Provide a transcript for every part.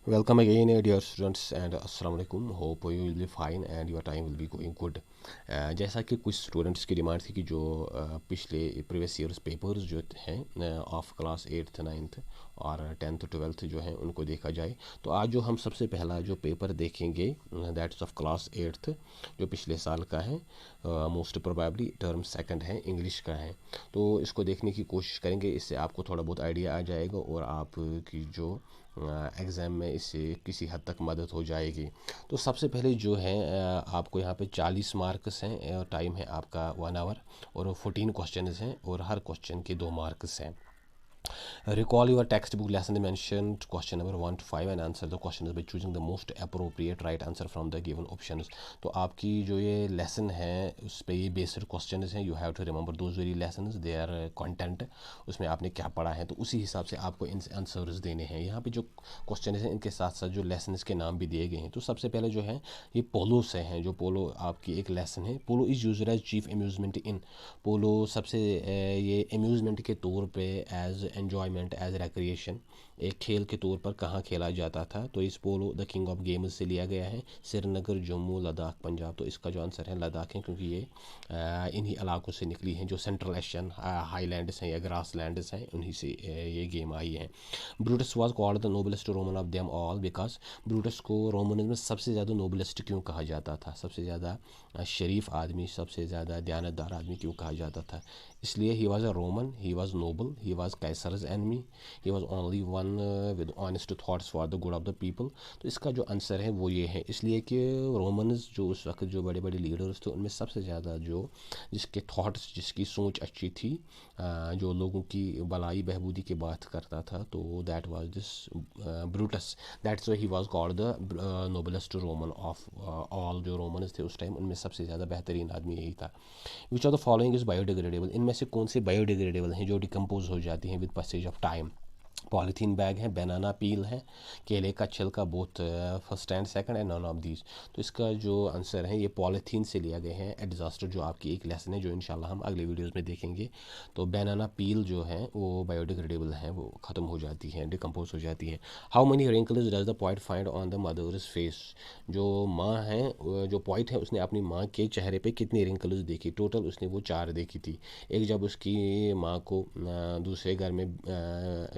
Welcome again, dear students, and Assalamu alaikum. Hope you will be fine and your time will be going good. जैसा कि कुछ students की demand थी कि जो पिछले प्रीवियस ईयर्स पेपर्स जो हैं ऑफ क्लास 8th 9th और 10th 12th जो हैं उनको देखा जाए। तो आज जो हम सबसे पहला जो पेपर देखेंगे दैट्स ऑफ क्लास 8th जो पिछले साल का है, मोस्ट प्रोबेबली टर्म सेकंड है, इंग्लिश का है। तो इसको देखने की कोशिश करेंगे, इससे आपको थोड़ा बहुत आइडिया आ जाएगा और आपकी जो एग्ज़ाम में इससे किसी हद तक मदद हो जाएगी। तो सबसे पहले जो है आपको यहाँ पे 40 मार्क्स हैं और टाइम है आपका 1 आवर और 14 क्वेश्चन हैं और हर क्वेश्चन के 2 मार्क्स हैं। Recall your textbook lesson mentioned question number 1 to 5 and answer the questions by choosing the most appropriate right answer from the given options। तो आपकी जो ये लेसन है उस पर ये बेस्ड क्वेश्चन हैं, you have to remember those very lesson their content, उसमें आपने क्या पढ़ा है तो उसी हिसाब से आपको इन आंसर्स देने हैं। यहाँ पे जो क्वेश्चन हैं इनके साथ साथ जो लेसन के नाम भी दिए गए हैं। तो सबसे पहले जो है ये पोलो से हैं, जो पोलो आपकी एक लेसन है। Polo is used as chief amusement in, polo सबसे ये अम्यूज़मेंट के तौर पे एज एन्जॉयमेंट एज रिक्रिएशन एक खेल के तौर पर कहाँ खेला जाता था। तो इस पोलो द किंग ऑफ गेम्स से लिया गया है, श्रीनगर, जम्मू, लद्दाख, पंजाब। तो इसका जो आंसर है लद्दाख है, क्योंकि ये इन्हीं इलाकों से निकली हैं जो सेंट्रल एशियन हाईलैंड्स हैं या ग्रास लैंड्स हैं, उन्हीं से ये गेम आई है। Brutus was called the noblest Roman of them all because, Brutus को रोमन में सबसे ज़्यादा नोबलेस्ट क्यों कहा जाता था, सबसे ज़्यादा शरीफ आदमी, सबसे ज़्यादा दयानतदार आदमी क्यों कहा जाता था? इसलिए he was a Roman, he was noble, he was Caesar's enemy, he was only one with honest thoughts for the good of the people. तो इसका जो आंसर है वो ये है, इसलिए कि रोमन्स जो उस वक्त जो बड़े बड़े लीडर्स थे उनमें सबसे ज़्यादा जो जिसके थाट्स, जिसकी सोच अच्छी थी, जो लोगों की भलाई बहबूदी की बात करता था, तो that was this Brutus. That's why he was called the noblest Roman of all. जो रोमन्स थे उस टाइम उनमें सबसे ज़्यादा बेहतरीन आदमी यही था। Which of the following is biodegradable, इनमें से कौन से बायोडिग्रेडेबल हैं जो डिकम्पोज हो जाती हैं with passage of time? Polythene bag है, बनाना पील है, केले का छिलका, both first and second and none of these. तो इसका जो आंसर है ये पॉलीथीन से लिया गया है। ए डिज़ास्टर जो आपकी एक लेसन है जो इंशाल्लाह हम अगले वीडियोस में देखेंगे। तो बनाना पील जो है वो बायोडिग्रेडेबल है, वो ख़त्म हो जाती है, डिकम्पोज हो जाती है। How many wrinkles does the point find on the mother's face, जो माँ है, जो पॉइंट है उसने अपनी माँ के चेहरे पे कितनी रिंकल्स देखी? टोटल उसने वो 4 देखी थी। एक जब उसकी माँ को दूसरे घर में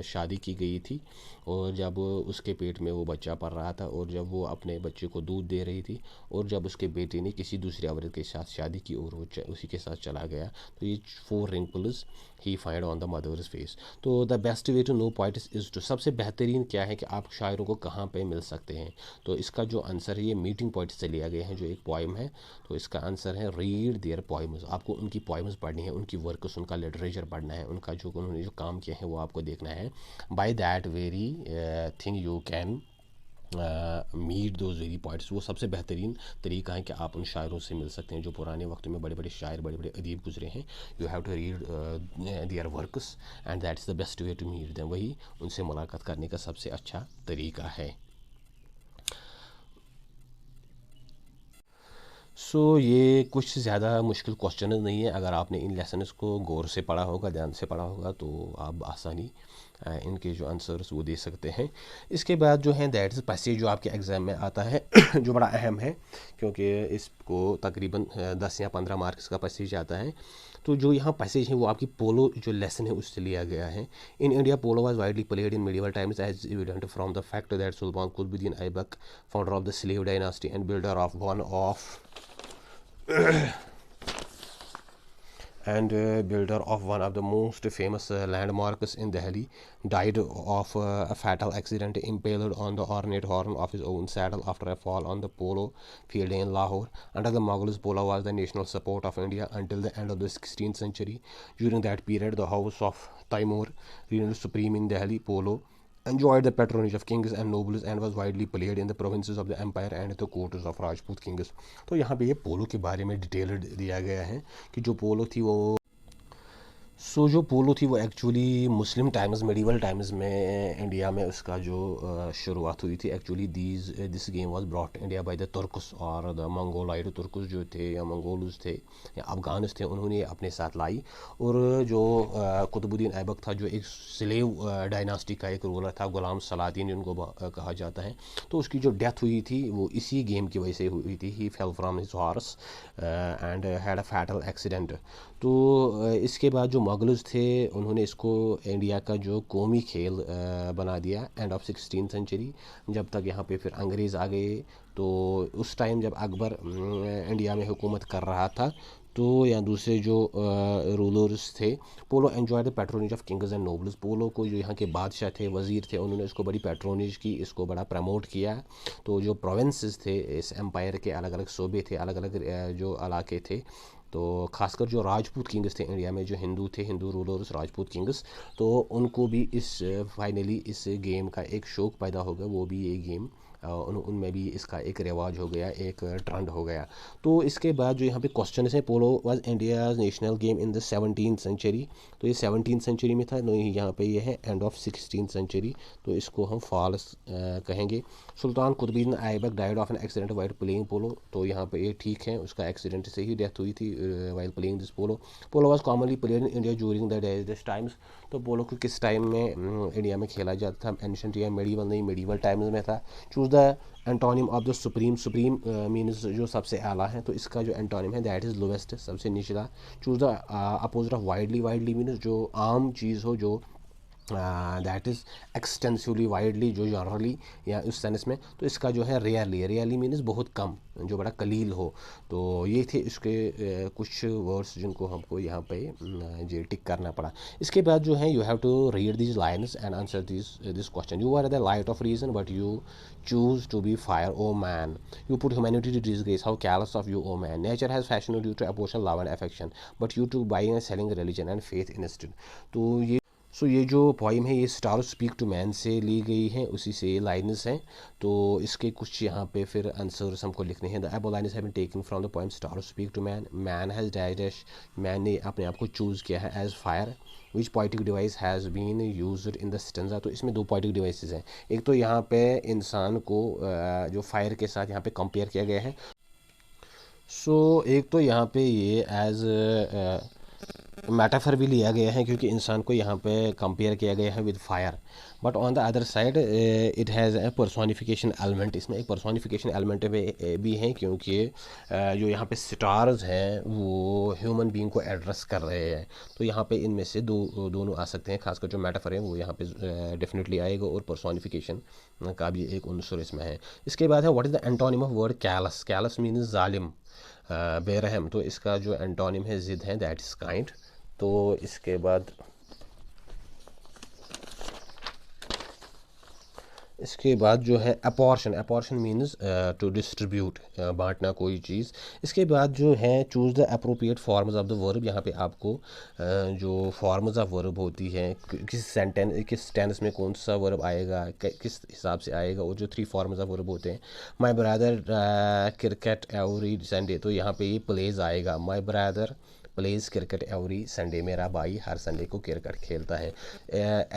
शादी की गई थी और जब उसके पेट में वो बच्चा पल रहा था और जब वो अपने बच्चे को दूध दे रही थी और जब उसके बेटे ने किसी दूसरी औरत के साथ शादी की और वो उसी के साथ चला गया। तो ये 4 wrinkles he find on the mother's face. तो the best way to know points is to, सबसे बेहतरीन क्या है कि आप शायरों को कहाँ पे मिल सकते हैं? तो इसका जो आंसर है ये मीटिंग पॉइंट से लिया गया है, जो एक पोइम है। तो इसका आंसर है रीड देयर पोइम्स, आपको उनकी पोइम्स पढ़नी है, उनकी वर्क्स, उनका लिटरेचर पढ़ना है, उनका जो उन्होंने जो काम किया है वो आपको देखना है। By that very thing you can meet those very points. वो सबसे बेहतरीन तरीका है कि आप उन शायरों से मिल सकते हैं जो पुराने वक्त में बड़े बड़े शायर, बड़े बड़े अदीब गुजरे हैं। You have to read their works and that is the best way to meet them, वही उनसे मुलाकात करने का सबसे अच्छा तरीका है। ये कुछ ज़्यादा मुश्किल क्वेश्चन नहीं है, अगर आपने इन लेसन्स को गौर से पढ़ा होगा, ध्यान से पढ़ा होगा, तो आप आसानी इनके जो आंसर्स वो दे सकते हैं। इसके बाद जो है दैट इज़ पैसेज जो आपके एग्ज़ाम में आता है जो बड़ा अहम है, क्योंकि इसको तकरीबन 10 या 15 मार्क्स का पैसेज आता है। तो जो यहाँ पैसेज है वो आपकी पोलो जो लेसन है उससे लिया गया है। In India polo was widely played in medieval times as evident from the fact that sultan Qutbuddin Aibak, founder of the slave dynasty and builder of one of and builder of one of the most famous landmarks in Delhi, died of a fatal accident impaled on the ornate horn of his own saddle after a fall on the polo field in Lahore. Under the Mughals, polo was the national sport of India until the end of the 16th century. During that period, the house of Taimur reigned supreme in Delhi. Polo enjoyed the patronage of kings and nobles and was widely played in the provinces of the empire and the courts of Rajput kings। तो यहाँ पे ये पोलो के बारे में detailed दिया गया है कि जो पोलो थी वो जो पोलो थी वो actually Muslim times medieval times में इंडिया में उसका जो शुरुआत हुई थी। Actually this game was brought India by the Turks और द मंगोलाइड तुर्कस जो थे या मंगोल्स थे या अफगानिस थे, उन्होंने अपने साथ लाई। और जो कुतुबुद्दीन ऐबक था जो एक स्लेव डायनास्टी का एक रूलर था, गुलाम सलातीन उनको कहा जाता है, तो उसकी जो डेथ हुई थी वो इसी गेम की वजह से हुई थी। He fell from his horse and had a fatal accident. तो इसके बाद जो मुगल्स थे उन्होंने इसको इंडिया का जो कौमी खेल बना दिया एंड ऑफ 16th सेंचुरी, जब तक यहाँ पे फिर अंग्रेज़ आ गए। तो उस टाइम जब अकबर इंडिया में हुकूमत कर रहा था, तो या दूसरे जो रूलर्स थे, polo enjoy the patronage of kings and nobles. Polo को जो यहाँ के बादशाह थे, वज़ीर थे, उन्होंने इसको बड़ी पैट्रोनेज की, इसको बड़ा प्रमोट किया। तो जो प्रोविंसेस थे इस एम्पायर के, अलग अलग सूबे थे, अलग अलग जो इलाके थे, तो खासकर जो राजपूत किंग्स थे इंडिया में, जो हिंदू थे, हिंदू रूलर्स राजपूत किंग्स, तो उनको भी इस फाइनली इस गेम का एक शौक पैदा हो गया। वो भी ये गेम उनमें भी इसका एक रिवाज हो गया, एक ट्रेंड हो गया। तो इसके बाद जो यहाँ पे क्वेश्चन है, polo was India's national game in the 17th century. तो ये 17th सेंचुरी में था, नहीं यहाँ पे ये है एंड ऑफ 16th सेंचुरी, तो इसको हम फॉल्स कहेंगे। Sultan Qutbuddin Aibak died of an accident while playing polo. तो यहाँ पे ये ठीक है, उसका एक्सीडेंट से ही डेथ हुई थी while playing this polo. Polo was commonly played in India during the this times. तो पोलो को किस टाइम में इंडिया में खेला जाता था? एंशिएंट या मेडिवल? नहीं, मेडिवल टाइम्स में था। Choose the antonym of the supreme. Supreme means जो सबसे आला है, तो इसका जो एंटोनिम है दैट इज़ लोवेस्ट, सबसे निचला। Choose the opposite of widely. Widely means जो आम चीज़ हो, जो दैट इज़ एक्सटेंसिवली, वाइडली जो जनरली, या उस सेंस में। तो इसका जो है रेयरली। रेयरली मीन्स बहुत कम, जो बड़ा कलील हो। तो ये थे इसके कुछ वर्ड्स जिनको हमको यहाँ पे जे टिक करना पड़ा। इसके बाद जो है, you have to read these lines and answer this question. You are the light of reason but you choose to be fire, oh man. You put humanity to disgrace, how careless of you, oh man. Nature has fashioned you to abortion, love and affection, but you to buying and selling religion and faith instead. तो ये जो poem है, ये star speak to man से ली गई है, उसी से ये लाइन्स हैं। तो इसके कुछ यहाँ पे फिर आंसर्स हमको लिखने हैं। The above lines have been taken from the poem star speak to man. Man has डाइडेश, मैन ने अपने आप को चूज़ किया है as fire. Which poetic device has been used in the stanza. तो इसमें दो पोइटिक डिवाइसेस हैं। एक तो यहाँ पे इंसान को जो फायर के साथ यहाँ पे कंपेयर किया गया है। एक तो यहाँ पे ये एज मेटाफर भी लिया गया है, क्योंकि इंसान को यहाँ पे कंपेयर किया गया है with fire. But on the other side it has a personification element. इसमें एक पर्सोनिफिकेशन एलिमेंट भी है, क्योंकि जो यहाँ पे स्टार्स हैं वो ह्यूमन बीइंग को एड्रेस कर रहे हैं। तो यहाँ पे इनमें से दोनों आ सकते हैं। खासकर जो मेटाफर है वो यहाँ पे डेफिनेटली आएगा, और पर्सोनिफिकेशन का भी एक उनसुर इसमें है। इसके बाद है, what is the antonym of word callus. Callus means जालिम, बेरहम। तो इसका जो एंटोनिम है, जिद है, दैट इज़ काइंड। तो इसके बाद जो है apportion. Apportion means to distribute, बांटना कोई चीज़। इसके बाद जो है, choose the appropriate forms of the verb. यहाँ पे आपको जो फॉर्म्स ऑफ वर्ब होती हैं, किस टेंस में कौन सा वर्ब आएगा, किस हिसाब से आएगा, और जो 3 फॉर्म्स ऑफ वर्ब होते हैं। My brother cricket every Sunday. तो यहाँ पे ये प्लेज आएगा। My brother pledge cricket every Sunday. मेरा भाई हर संडे को क्रिकेट खेलता है।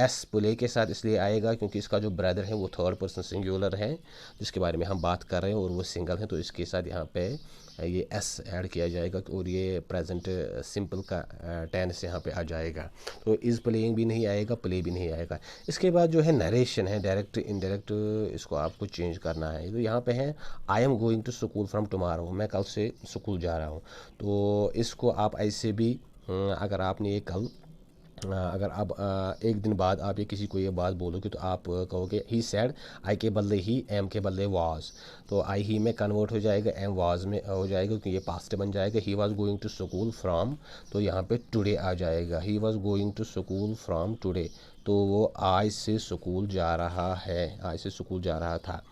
एस प्ले के साथ इसलिए आएगा क्योंकि इसका जो ब्रदर है वो थर्ड पर्सन सिंगुलर है, जिसके बारे में हम बात कर रहे हैं, और वो सिंगल है। तो इसके साथ यहाँ पे ये एस ऐड किया जाएगा, और ये प्रेजेंट सिंपल का टेंस यहाँ पे आ जाएगा। तो इज़ प्लेइंग भी नहीं आएगा, प्ले भी नहीं आएगा। इसके बाद जो है नरेशन है, डायरेक्ट इनडायरेक्ट, इसको आपको चेंज करना है। तो यहाँ पे है, I am going to school from tomorrow. मैं कल से स्कूल जा रहा हूँ। तो इसको आप ऐसे भी, अगर आपने ये कल, अगर आप एक दिन बाद आप ये किसी को ये बात बोलोगे, तो आप कहोगे ही सैड। आई के बदले ही, एम के बदले वाज। तो आई ही में कन्वर्ट हो जाएगा, एम वाज में हो जाएगा, क्योंकि ये पास्ट बन जाएगा। He was going to school from, तो यहाँ पे टुडे आ जाएगा। He was going to school from today, तो वो आज से स्कूल जा रहा है, आज से स्कूल जा रहा था।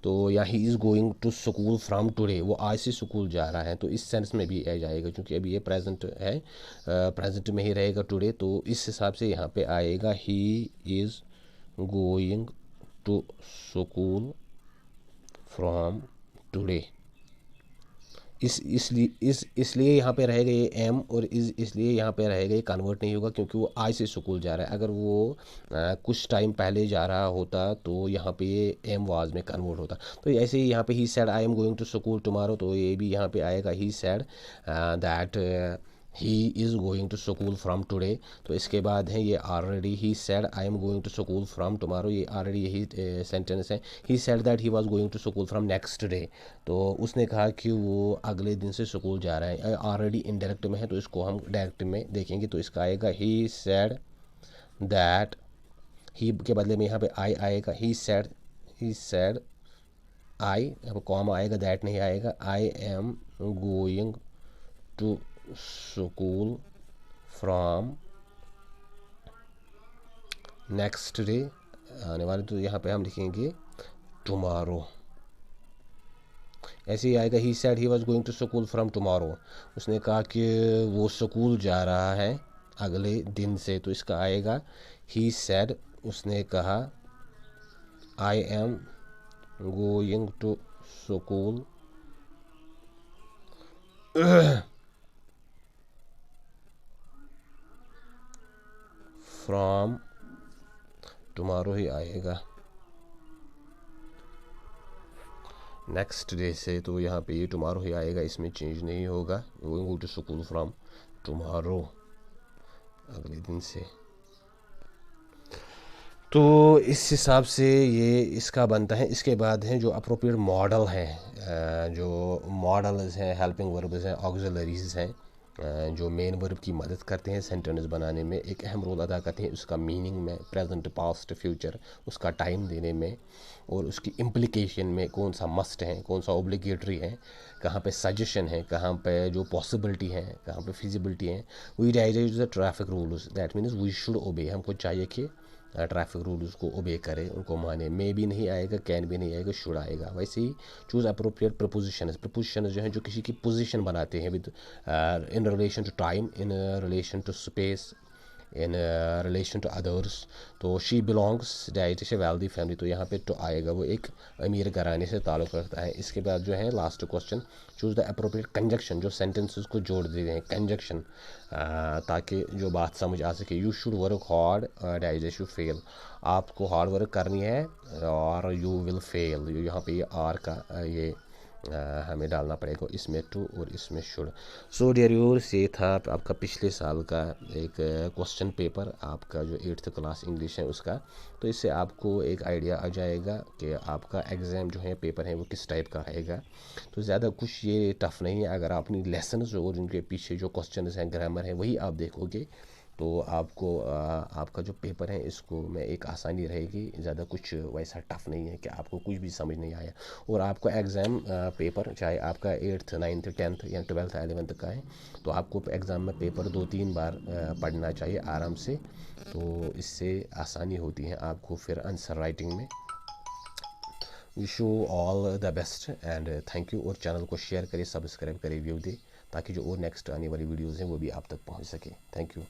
तो या he is going to school from today, वो आज से स्कूल जा रहा है। तो इस सेंस में भी आ जाएगा, क्योंकि अभी ये प्रेजेंट है, प्रेजेंट में ही रहेगा टुडे। तो इस हिसाब से यहाँ पे आएगा, he is going to school from today. इसलिए यहाँ पे रहेगा ये एम, और इसलिए यहाँ पे रहेगा ये कन्वर्ट नहीं होगा क्योंकि वो आई से स्कूल जा रहा है। अगर वो कुछ टाइम पहले जा रहा होता तो यहाँ पे ये एम वाज में कन्वर्ट होता। तो ऐसे ही यहाँ पे he said I am going to school tomorrow, तो ये भी यहाँ पे आएगा he said that he is going to school from today. तो इसके बाद है ये already he said I am going to school from tomorrow, ये ऑलरेडी यही सेंटेंस है। He said that he was going to school from next day, तो उसने कहा कि वो अगले दिन से स्कूल जा रहा है। ऑलरेडी इनडायरेक्ट में है तो इसको हम डायरेक्ट में देखेंगे, तो इसका आएगा ही सेड दैट, ही के बदले में यहाँ पे आई आएगा, ही सेड आई, अब कॉम आएगा, दैट नहीं आएगा। I am going to school from next day आने वाले, तो यहाँ पे हम लिखेंगे टुमारो। ऐसे ही आएगा he said he was going to school from tomorrow, उसने कहा कि वो स्कूल जा रहा है अगले दिन से, तो इसका आएगा ही सेड, उसने कहा I am going to school from tomorrow ही आएगा नेक्स्ट डे से, तो यहाँ पे ये टुमारो ही आएगा, इसमें चेंज नहीं होगा। Going to school from tomorrow, अगले दिन से। तो इस हिसाब से ये इसका बनता है। इसके बाद हैं जो अप्रोप्रिएट मॉडल हैं, जो मॉडल्स हैं, हेल्पिंग वर्ब्स हैं, ऑक्सिलरीज हैं, जो मेन वर्ब की मदद करते हैं सेंटेंस बनाने में, एक अहम रोल अदा करते हैं उसका मीनिंग में, प्रेजेंट, पास्ट, फ्यूचर, उसका टाइम देने में, और उसकी इम्प्लीकेशन में कौन सा मस्ट है, कौन सा ओब्लिगेटरी है, कहाँ पे सजेशन है, कहाँ पे जो पॉसिबिलिटी है, कहाँ पे फिजिबिलिटी है। We digest the traffic rules, that means we should obey, हमको चाहिए कि ट्रैफिक रूल्स को ओबे करें, उनको माने। मे भी नहीं आएगा, कैन भी नहीं आएगा, शुड आएगा। वैसे ही चूज़ अप्रोप्रिएट प्रपोजिशन जो है जो किसी की पोजीशन बनाते हैं with in relation to time, in relation to space, in relation to others. तो शी बिलोंग्स डाइट से वेल्दी फैमिली, तो यहाँ पे तो आएगा, वो एक अमीर घराने से ताल्लुक़ रखता है। इसके बाद जो है last question, choose the appropriate conjunction, जो सेंटेंसेस को जोड़ देते हैं, कंजक्शन, ताकि जो बात समझ आ सके। You should work hard digest you fail, आपको हार्ड वर्क करनी है और यू विल फेल, यहाँ पे ये आर का ये हमें डालना पड़ेगा, इसमें टू और इसमें शुड। सो डियर व्यूअर्स, ये था आपका पिछले साल का एक क्वेश्चन पेपर, आपका जो 8th क्लास इंग्लिश है उसका। तो इससे आपको एक आइडिया आ जाएगा कि आपका एग्ज़ाम जो है, पेपर है, वो किस टाइप का रहेगा। तो ज़्यादा कुछ ये टफ़ नहीं है, अगर आप अपनी लेसन्स और उनके पीछे जो क्वेश्चन हैं, ग्रामर है, वही आप देखोगे तो आपको आपका जो पेपर है इसको में एक आसानी रहेगी। ज़्यादा कुछ वैसा टफ़ नहीं है कि आपको कुछ भी समझ नहीं आया। और आपको एग्ज़ाम पेपर चाहे आपका 8th 9th 10th या 12th 11th का है, तो आपको एग्ज़ाम में पेपर 2-3 बार पढ़ना चाहिए आराम से, तो इससे आसानी होती है आपको फिर आंसर राइटिंग में। Wish you all the best and thank you. और चैनल को शेयर करें, सब्सक्राइब करें, व्यू दें, ताकि जो और नेक्स्ट आने वाली वीडियोज़ हैं वो भी आप तक पहुँच सके। Thank you.